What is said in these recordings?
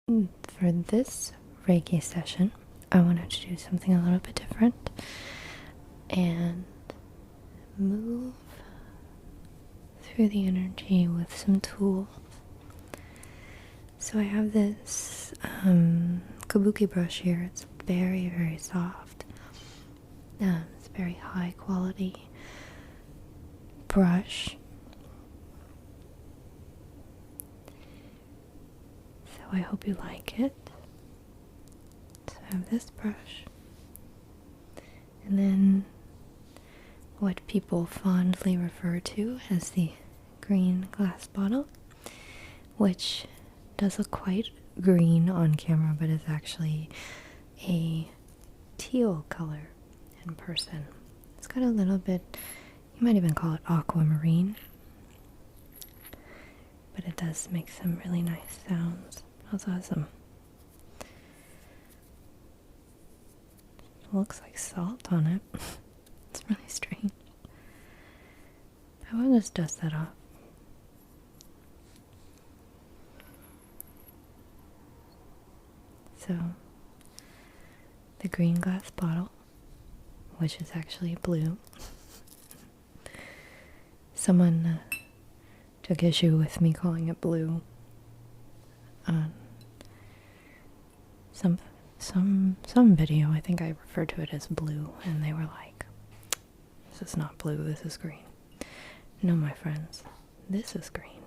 For this Reiki session, I wanted to do something a little bit different and move through the energy with some tools. So I have this kabuki brush here. It's very, very soft. It's a very high quality brush. So I hope you like it. So I have this brush. And then what people fondly refer to as the green glass bottle, which does look quite green on camera, but is actually a teal color in person. It's got a little bit, you might even call it aquamarine, but it does make some really nice sounds. It also has some, it looks like salt on it. It's really strange. I will just dust that off. So, the green glass bottle, which is actually blue. Someone took issue with me calling it blue on some video. I think I referred to it as blue, and they were like, "This is not blue. This is green." No, my friends, this is green.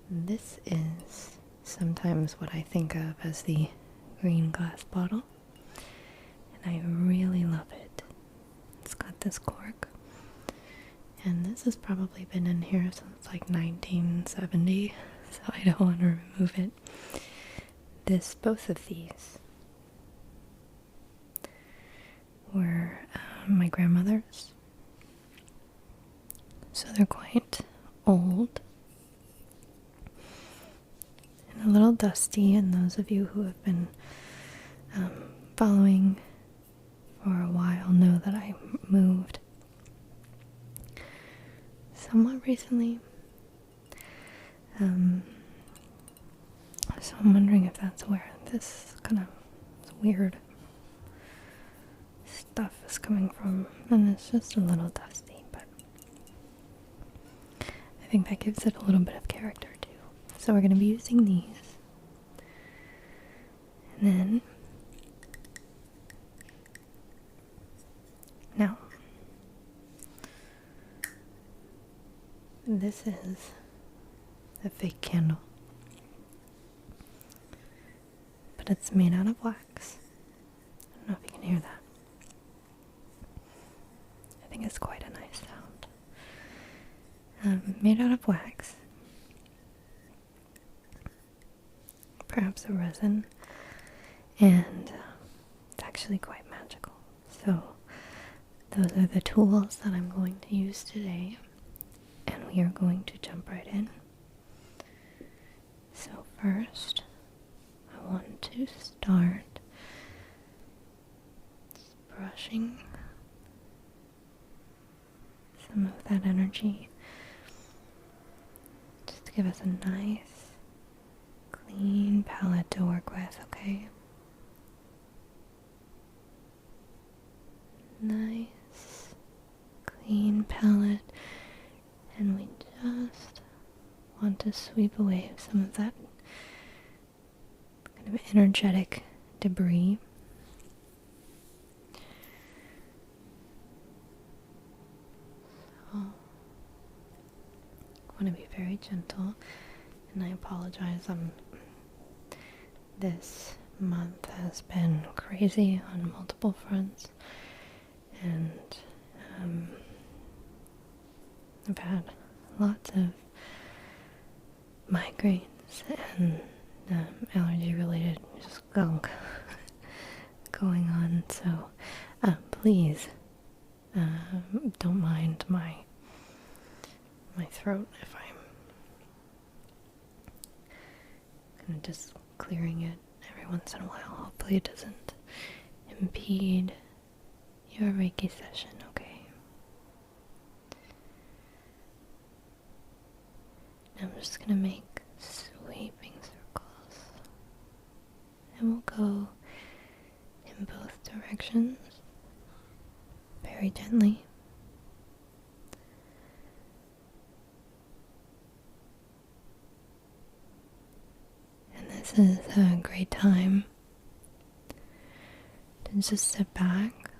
This is sometimes what I think of as the green glass bottle, and I really love it. It's got this cork, and this has probably been in here since like 1970, so I don't want to remove it. Both of these were my grandmother's, so they're quite old and a little dusty, and those of you who have been following for a while know that I moved somewhat recently. So I'm wondering if that's where this kind of weird stuff is coming from, and it's just a little dusty, but I think that gives it a little bit of character too. So we're going to be using these, and then now this is a fake candle, but it's made out of wax. I don't know if you can hear that. I think it's quite a nice sound. Made out of wax, perhaps a resin, and it's actually quite magical. So those are the tools that I'm going to use today, and we are going to jump right in. So first, I want to start brushing some of that energy, just to give us a nice, clean palette to work with, okay? Nice, clean palette, and we just want to sweep away some of that kind of energetic debris. So, I want to be very gentle, and I apologize. This month has been crazy on multiple fronts, and I've had lots of migraines and allergy related skunk going on, so please don't mind my throat if I'm kind of just clearing it every once in a while. Hopefully it doesn't impede your Reiki session, okay? Now I'm just gonna make sweeping circles connections very gently. And this is a great time to just sit back,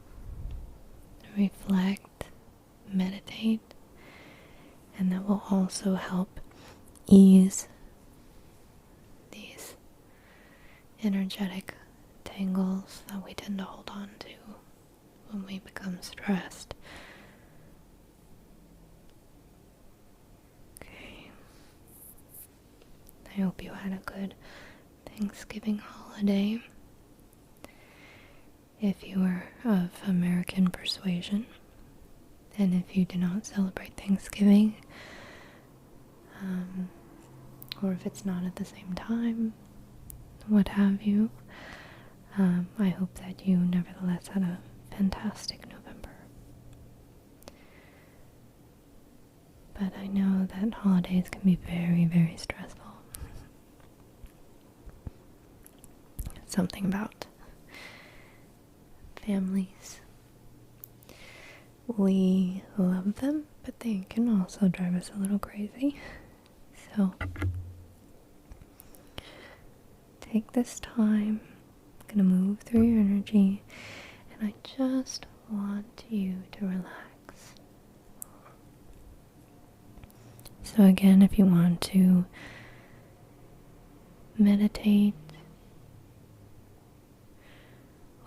reflect, meditate, and that will also help ease these energetic tangles that we tend to hold on to when we become stressed. Okay. I hope you had a good Thanksgiving holiday. If you are of American persuasion, and if you do not celebrate Thanksgiving, or if it's not at the same time, what have you, I hope that you nevertheless had a fantastic November. But I know that holidays can be very, very stressful. Something about families. We love them, but they can also drive us a little crazy. So, take this time. I'm going to move through your energy, and I just want you to relax. So again, if you want to meditate,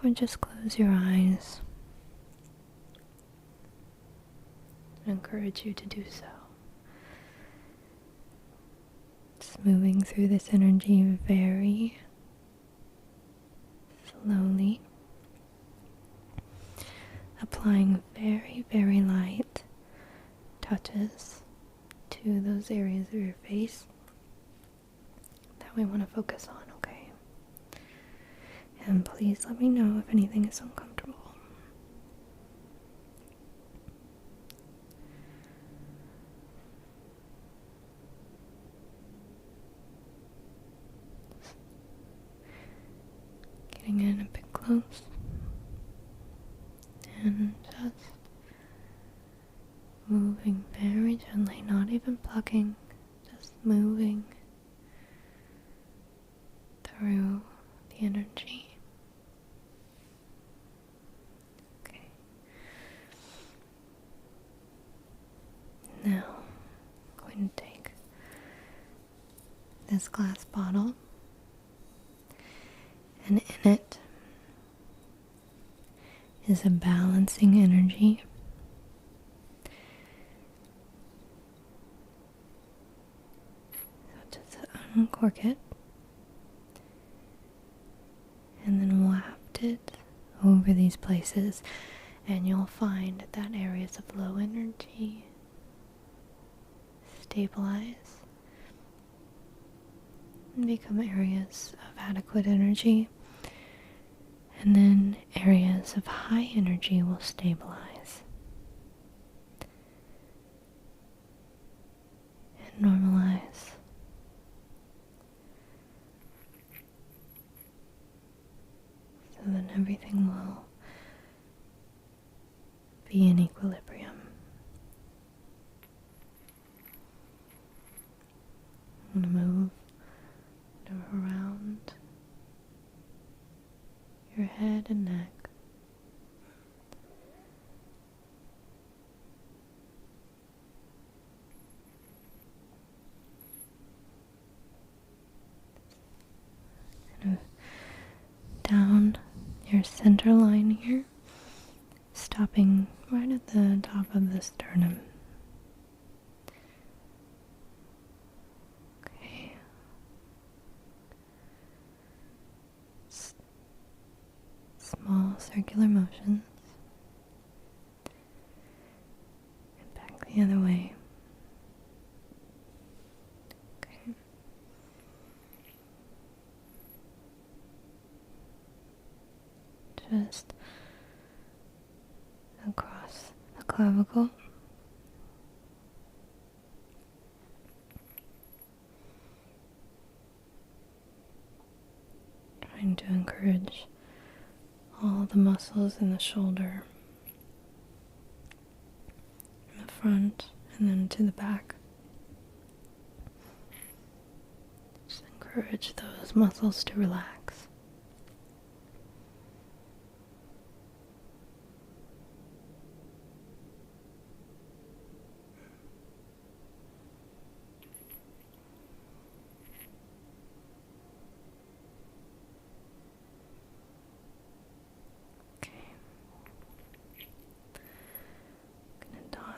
or just close your eyes, I encourage you to do so. Just moving through this energy very slowly, applying very, very light touches to those areas of your face that we want to focus on, okay? And please let me know if anything is uncomfortable. Getting in a bit close. And just moving very gently, not even plucking, just moving through the energy. Okay. Now, I'm going to take this glass bottle, and in it is a balancing energy. So just uncork it and then waft it over these places, and you'll find that areas of low energy stabilize and become areas of adequate energy. And then areas of high energy will stabilize and normalize. So then everything will be in equilibrium. I'm going to move around your head and neck. Kind of down your center line here, stopping right at the top of the sternum. Okay. Small circular motions. And back the other way. Okay. Just across the clavicle. Trying to encourage all the muscles in the shoulder, in the front, and then to the back. Just encourage those muscles to relax.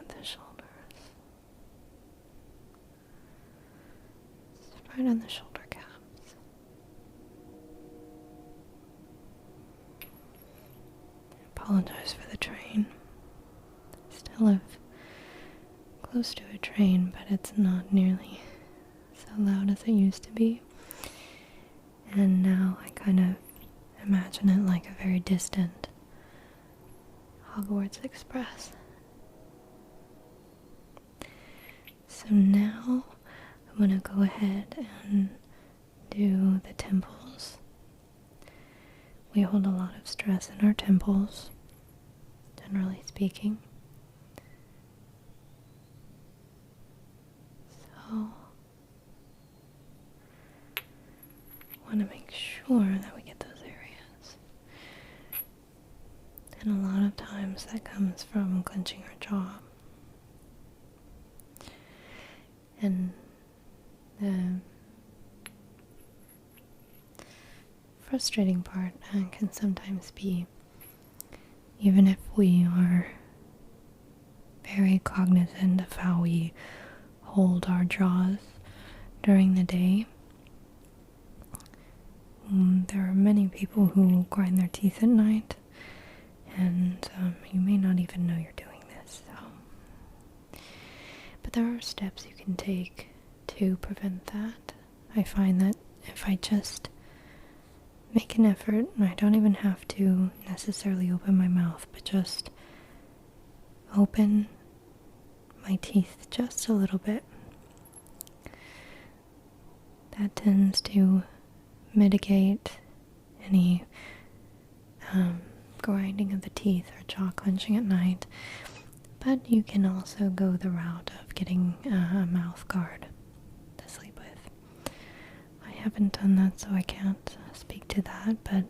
The shoulders. Just right on the shoulder caps. I apologize for the train. I still live close to a train, but it's not nearly so loud as it used to be. And now I kind of imagine it like a very distant Hogwarts Express. So now I'm going to go ahead and do the temples. We hold a lot of stress in our temples, generally speaking. So I want to make sure that we get those areas. And a lot of times that comes from clenching our jaw. And the frustrating part can sometimes be, even if we are very cognizant of how we hold our jaws during the day, there are many people who grind their teeth at night, and you may not even know you're doing this. But there are steps you can take to prevent that. I find that if I just make an effort, and I don't even have to necessarily open my mouth, but just open my teeth just a little bit, that tends to mitigate any grinding of the teeth or jaw clenching at night. But you can also go the route of getting a mouth guard to sleep with. I haven't done that, so I can't speak to that, but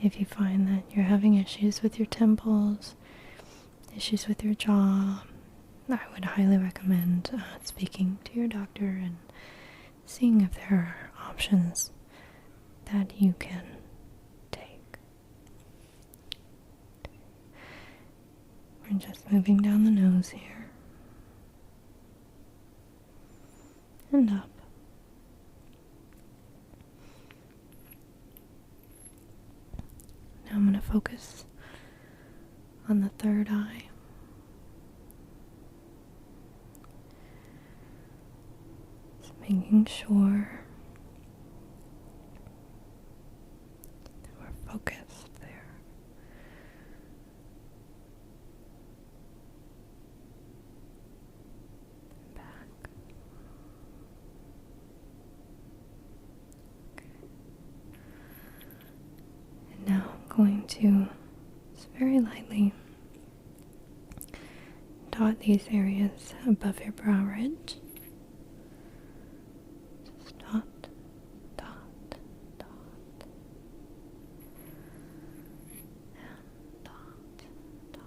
if you find that you're having issues with your temples, issues with your jaw, I would highly recommend speaking to your doctor and seeing if there are options that you can take. We're just moving down the nose here and up. Now I'm going to focus on the third eye. Just making sure that we're focused there. Back. Okay. And now I'm going to just very lightly dot these areas above your brow ridge. Just dot, dot, dot, and dot, dot,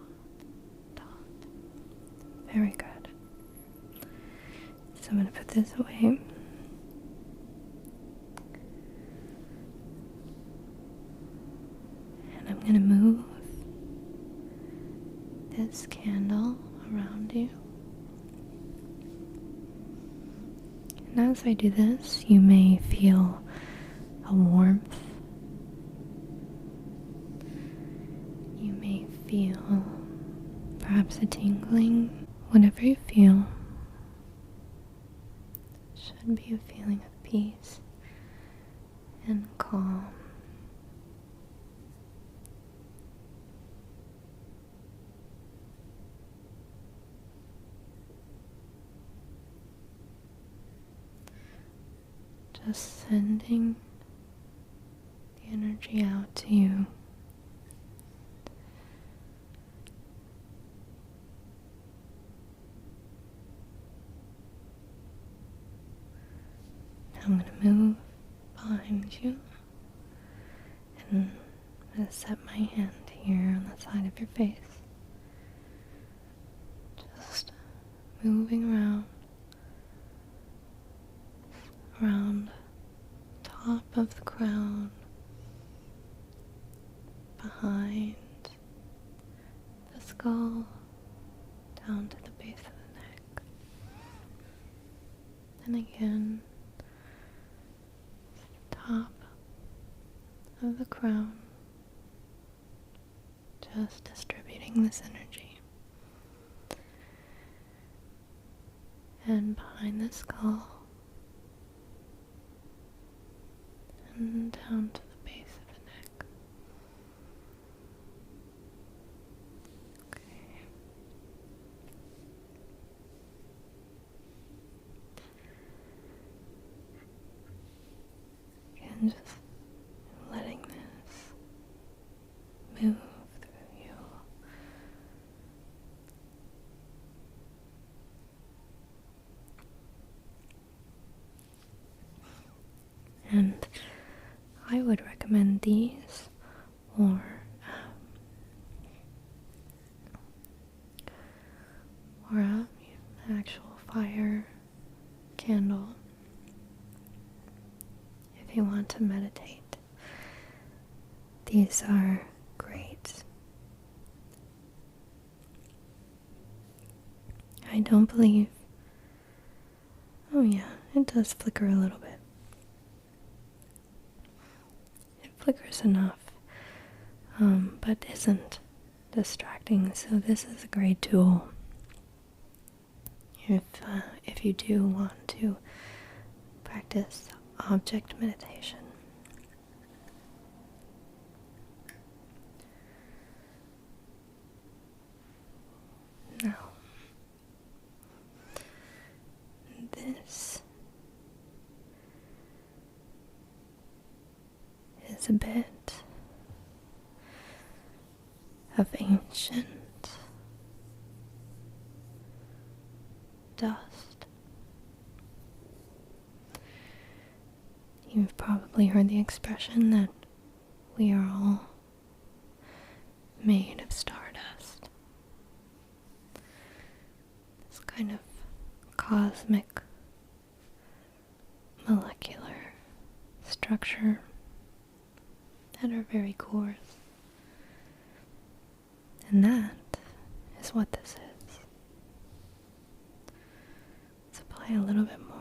dot. Very good. So I'm going to put this away. And I'm going to move this candle around you. And as I do this, you may feel a warmth. You may feel perhaps a tingling. Whatever you feel should be a feeling of peace and calm. Just sending the energy out to you I'm going to move behind you, and I'm going to set my hand here on the side of your face. Just moving around top of the crown, behind the skull, down to the base of the neck. And again, top of the crown, just distributing this energy. And behind the skull, and down to the base of the neck. Okay. And just letting this move through you. And I would recommend these or an actual fire candle if you want to meditate. These are great. I don't believe. Oh yeah, it does flicker a little bit. Flickers enough, but isn't distracting, so this is a great tool if you do want to practice object meditation. Now, this is a bit of ancient dust. You've probably heard the expression that we are all made of stardust. This kind of cosmic molecular structure at our very cores. And that is what this is. Let's apply a little bit more.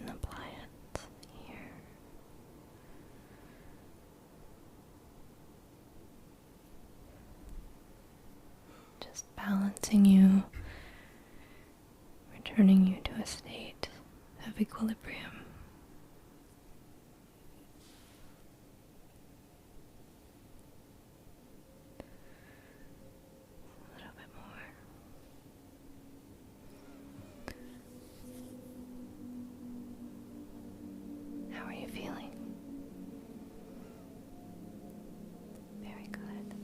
And apply it here. Just balancing you, returning you to a state of equilibrium. A little bit more. How are you feeling? Very good.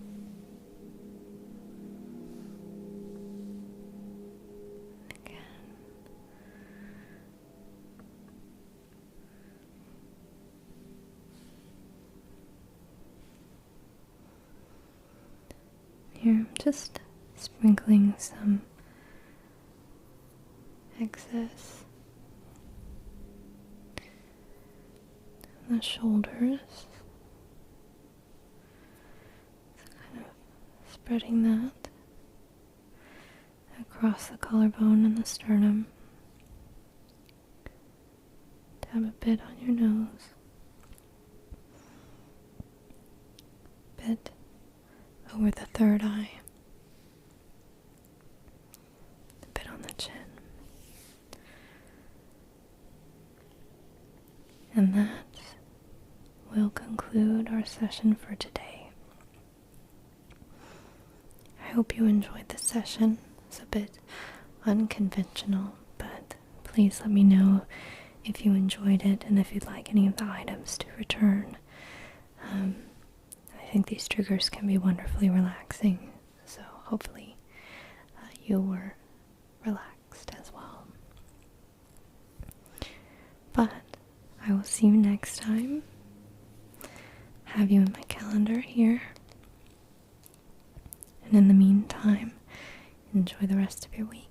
Again. Here, I'm just sprinkling some excess on the shoulders. So kind of spreading that across the collarbone and the sternum. Dab a bit on your nose. Bit over the third eye, a bit on the chin, and that will conclude our session for today. I hope you enjoyed this session. It's a bit unconventional, but please let me know if you enjoyed it and if you'd like any of the items to return. I think these triggers can be wonderfully relaxing, so hopefully you were relaxed as well. But I will see you next time. Have you in my calendar here. And in the meantime, enjoy the rest of your week.